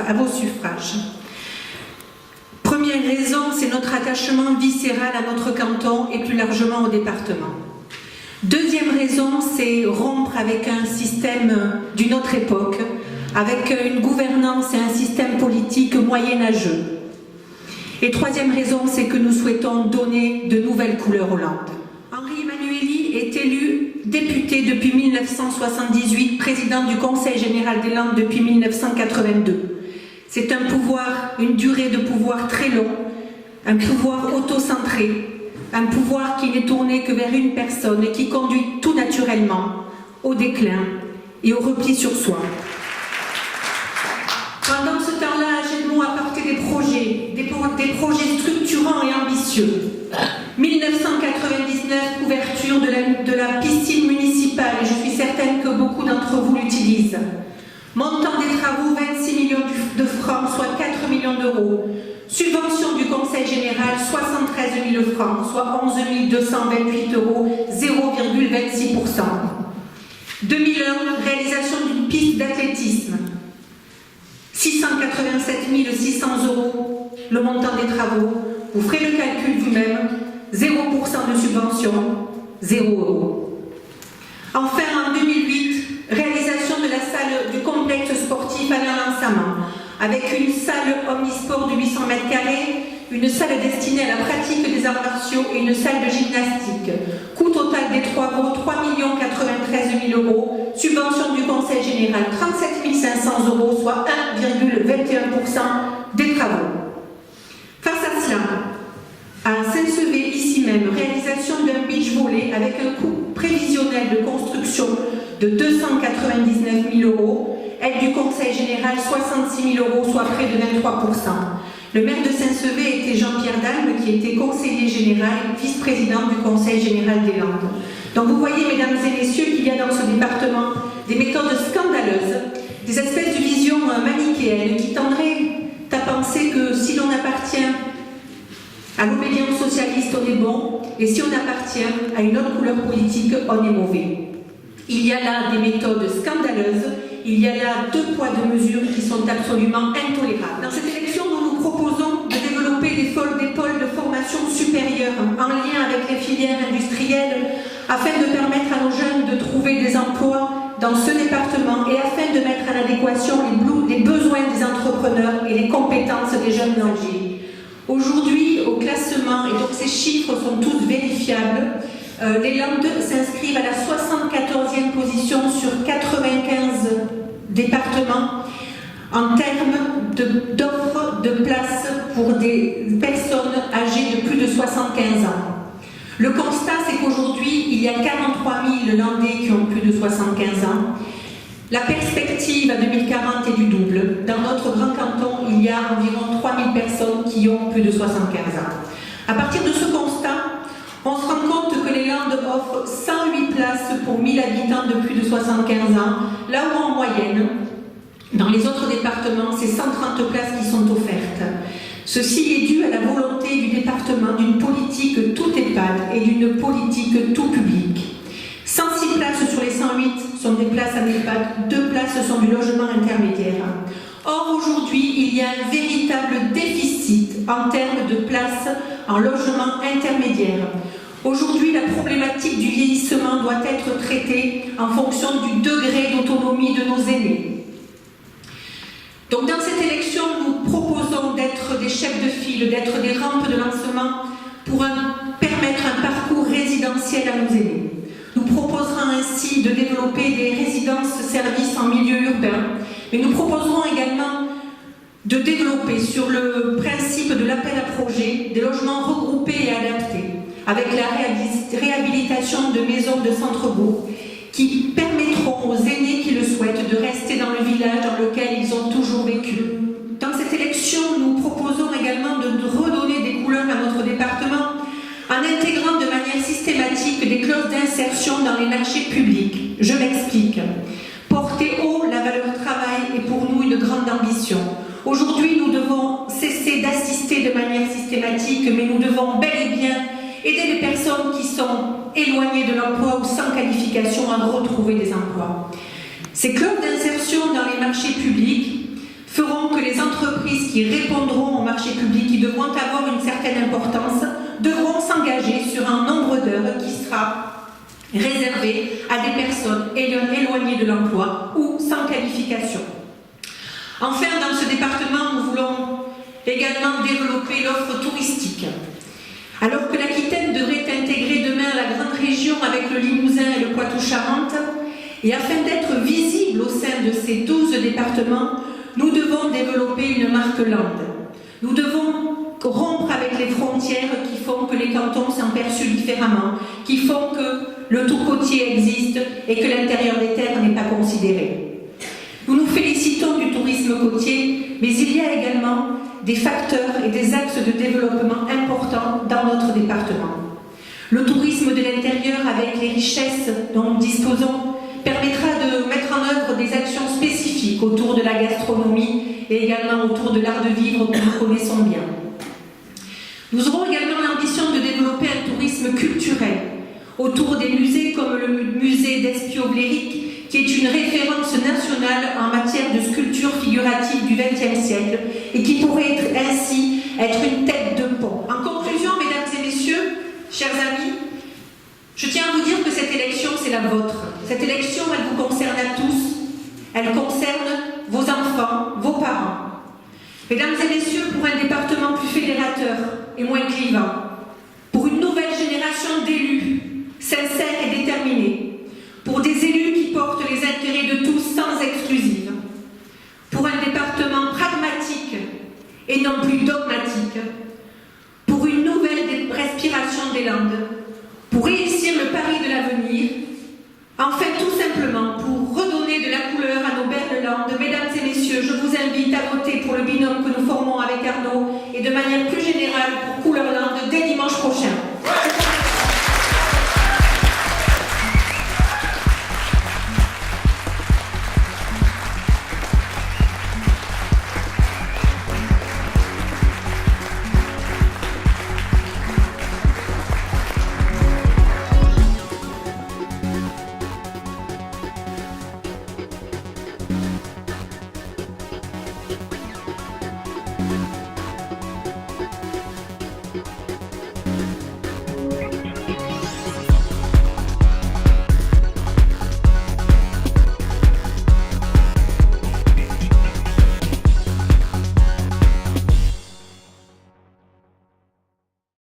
à vos suffrages. Première raison, c'est notre attachement viscéral à notre canton et plus largement au département. Deuxième raison, c'est rompre avec un système d'une autre époque, avec une gouvernance et un système politique moyenâgeux. Et troisième raison, c'est que nous souhaitons donner de nouvelles couleurs aux Landes. Henri Emmanuelli est élu député depuis 1978, président du Conseil général des Landes depuis 1982. C'est un pouvoir, une durée de pouvoir très long, un pouvoir autocentré, un pouvoir qui n'est tourné que vers une personne et qui conduit tout naturellement au déclin et au repli sur soi. Pendant ce temps-là, Agenmont a porté des projets structurants et ambitieux. 1999, ouverture de la piscine municipale, et je suis certaine que beaucoup d'entre vous l'utilisent. Montant des travaux, 26 millions de francs, soit 4 millions d'euros. Subvention du Conseil général, 73 000 francs, soit 11 228 euros, 0,26%. 2001, réalisation d'une piste d'athlétisme. 687 600 euros, le montant des travaux. Vous ferez le calcul vous-même. 0% de subvention, 0 euros. Enfin, en 2008, réalisation de la salle du complexe sportif Alain Lansaman, avec une salle omnisport de 800 m², une salle destinée à la pratique des arts martiaux et une salle de gymnastique. Coût total des travaux, 3 93 000 euros. Subvention du Conseil général, 37 500 euros, soit 1,21% des travaux. Face à cela, à Saint-Sevé, ici même, réalisation d'un beach volley avec un coût prévisionnel de construction de 299 000 euros, aide du Conseil général 66 000 euros, soit près de 23%. Le maire de Saint-Sevé était Jean-Pierre Dalme, qui était conseiller général, vice-président du Conseil général des Landes. Donc vous voyez, mesdames et messieurs, qu'il y a dans ce département des méthodes scandaleuses, des espèces de visions manichéennes qui tendraient à penser que si l'on appartient à l'obédience socialiste, on est bon, et si on appartient à une autre couleur politique, on est mauvais. Il y a là des méthodes scandaleuses, il y a là 2 poids 2 mesures qui sont absolument intolérables. Dans cette élection, nous nous proposons de développer des pôles de formation supérieure en lien avec les filières industrielles afin de permettre à nos jeunes de trouver des emplois dans ce département et afin de mettre en adéquation les besoins des entrepreneurs et les compétences des jeunes âgés. Aujourd'hui, au classement, et donc ces chiffres sont tous vérifiables, les Landes s'inscrivent à la 74e position sur 95 départements en termes d'offres de places pour des personnes âgées de plus de 75 ans. Le constat, c'est qu'aujourd'hui, il y a 43 000 Landais qui ont plus de 75 ans. La perspective à 2040 est du double. Dans notre grand canton, il y a environ 3 000 personnes qui ont plus de 75 ans. À partir de ce constat, on se rend compte que les Landes offrent 108 places pour 1000 habitants de plus de 75 ans, là où en moyenne, dans les autres départements, c'est 130 places qui sont offertes. Ceci est dû à la volonté du département d'une politique tout EHPAD et d'une politique tout public. 106 places sur les 108 sont des places en EHPAD, 2 places sont du logement intermédiaire. Or, aujourd'hui, il y a un véritable déficit en termes de places en logement intermédiaire. Aujourd'hui, la problématique du vieillissement doit être traitée en fonction du degré d'autonomie de nos aînés. Donc, dans cette élection, nous proposons d'être des chefs de file, d'être des rampes de lancement pour permettre un parcours résidentiel à nos aînés. Nous proposerons ainsi de développer des résidences-services en milieu urbain, mais nous proposerons également de développer sur le principe de l'appel à projet des logements regroupés et adaptés, avec la réhabilitation de maisons de centre-bourg qui permettront aux aînés qui le souhaitent de rester dans le village dans lequel ils ont toujours vécu. Dans cette élection, nous proposons également de redonner des couleurs à notre département en intégrant de manière systématique des clauses d'insertion dans les marchés publics. Je m'explique. Porter haut la valeur travail est pour nous une grande ambition. Aujourd'hui, nous devons cesser d'assister de manière systématique, mais nous devons bel et bien aider les personnes qui sont éloignées de l'emploi ou sans qualification à retrouver des emplois. Ces clauses d'insertion dans les marchés publics feront que les entreprises qui répondront au marché public, qui devront avoir une certaine importance, devront s'engager sur un nombre d'heures qui sera réservé à des personnes éloignées de l'emploi ou sans qualification. Enfin, dans ce département, nous voulons également développer l'offre touristique. Alors que l'Aquitaine devrait intégrer demain la grande région avec le Limousin et le Poitou-Charentes, et afin d'être visible au sein de ces 12 départements, nous devons développer une marque Land. Nous devons rompre avec les frontières qui font que les cantons sont perçus différemment, qui font que le tout côtier existe et que l'intérieur des terres n'est pas considéré. Nous nous félicitons du tourisme côtier, mais il y a également des facteurs et des axes de développement importants dans notre département. Le tourisme de l'intérieur, avec les richesses dont nous disposons, permettra de mettre en œuvre des actions spécifiques autour de la gastronomie et également autour de l'art de vivre que nous connaissons bien. Nous aurons également l'ambition de développer un tourisme culturel autour des musées comme le musée d'Espio-Bléric, qui est une référence nationale en matière de sculpture figurative du XXe siècle et qui pourrait ainsi être une tête de pont. En conclusion, mesdames et messieurs, chers amis, je tiens à vous dire que cette élection, c'est la vôtre. Cette élection, elle vous concerne à tous. Elle concerne vos enfants, vos parents. Mesdames et messieurs, pour un département plus fédérateur et moins clivant, pour une nouvelle génération d'élus sincères et déterminés, pour des élus qui portent les intérêts de tous sans exclusive, pour un département pragmatique et non plus dogmatique, pour une nouvelle respiration des Landes, pour réussir le pari de l'avenir, enfin tout simplement pour redonner de la couleur à nos belles Landes. Mesdames et messieurs, je vous invite à voter pour le binôme que nous formons avec Arnaud et de manière plus générale pour Couleur Landes dès dimanche prochain.